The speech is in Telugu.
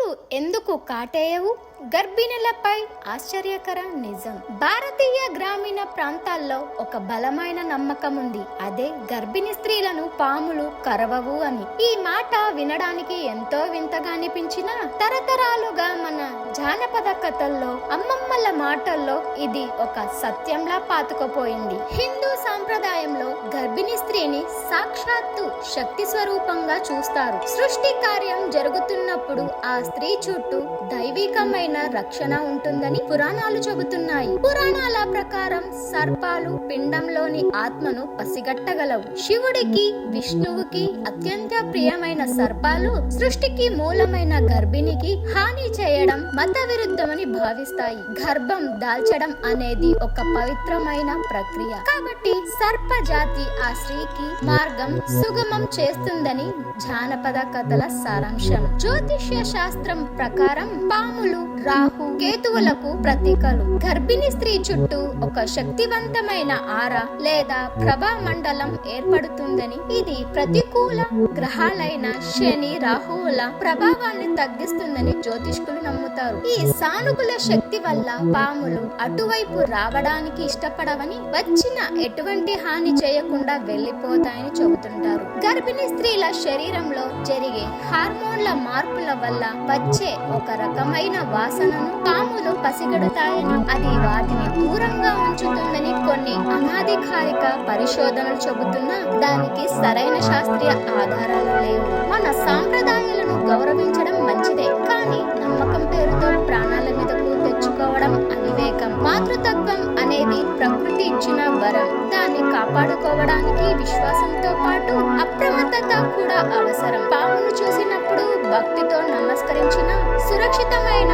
నువ్వు ఎందుకు కాటేయవు? గర్భిణులపై ఆశ్చర్యకర నిజం. భారతీయ గ్రామీణ ప్రాంతాల్లో ఒక బలమైన నమ్మకం ఉంది. అదే గర్భిణీ స్త్రీలను పాములు కరవవు అని. ఈ మాట వినడానికి ఎంతో వింతగా అనిపించినా తరతరాలుగా మన జానపద కథల్లో, అమ్మమ్మల మాటల్లో ఇది ఒక సత్యంలా పాతుకుపోయింది. హిందూ సాంప్రదాయంలో గర్భిణీ స్త్రీని సాక్షాత్తు శక్తి స్వరూపంగా చూస్తారు. సృష్టి కార్యం జరుగుతున్నప్పుడు ఆ స్త్రీ చుట్టూ దైవికమైన రక్షణ ఉంటుందని పురాణాలు చెబుతున్నాయి. పురాణాల ప్రకారం సర్పాలు పిండంలోని ఆత్మను పసిగట్టగలవు. శివుడికి, విష్ణువుకి అత్యంత ప్రియమైన సర్పాలు సృష్టికి మూలమైన గర్భిణికి హాని చేయడం మత విరుద్ధమని భావిస్తాయి. గర్భం దాల్చడం అనేది ఒక పవిత్రమైన ప్రక్రియ కాబట్టి సర్ప జాతి ఆ స్త్రీకి మార్గం సుగమం చేస్తుందని జానపద కథల సారాంశం. జ్యోతిష్య శాస్త్రం ప్రకారం పాములు, రాహు, కేతువులకు ప్రతీకలు. గర్భిణీ స్త్రీ చుట్టూ ఒక శక్తివంతమైన ఆరా లేదా ప్రభా మండలం ఏర్పడుతుందని, ఇది ప్రతికూల గ్రహాలైన శని, రాహువుల ప్రభావాన్ని తగ్గిస్తుందని జ్యోతిష్కులు నమ్ముతారు. ఈ సానుకూల శక్తి వల్ల పాములు అటువైపు రావడానికి ఇష్టపడవని, వచ్చిన ఎటువంటి హాని చేయకుండా వెళ్లిపోతాయని చెబుతుంటారు. గర్భిణీ స్త్రీల శరీరంలో జరిగే హార్మోన్ల మార్పుల వల్ల వచ్చే ఒక రకమైన వాసనను పాములు పసిగడతాయని, అది వాటిని దూరంగా ఉంచుతుందని కొన్ని అనాధికారిక పరిశోధనలు చెబుతున్నా దానికి సరైన శాస్త్రీయ ఆధారాలు లేవు. మన సాంప్రదాయాలను గౌరవించడం మంచిదే, కానీ నమ్మకం పేరుతో ప్రాణాల మీదకు తెచ్చుకోవడం అవివేకం. మాతృతత్వం అనేది ప్రకృతి ఇచ్చిన వరం. దాన్ని కాపాడుకోవడానికి విశ్వాసంతో పాటు అప్రమత్తత కూడా అవసరం. పామును చూసినప్పుడు భక్తితో నమస్కరించిన సురక్షితమైన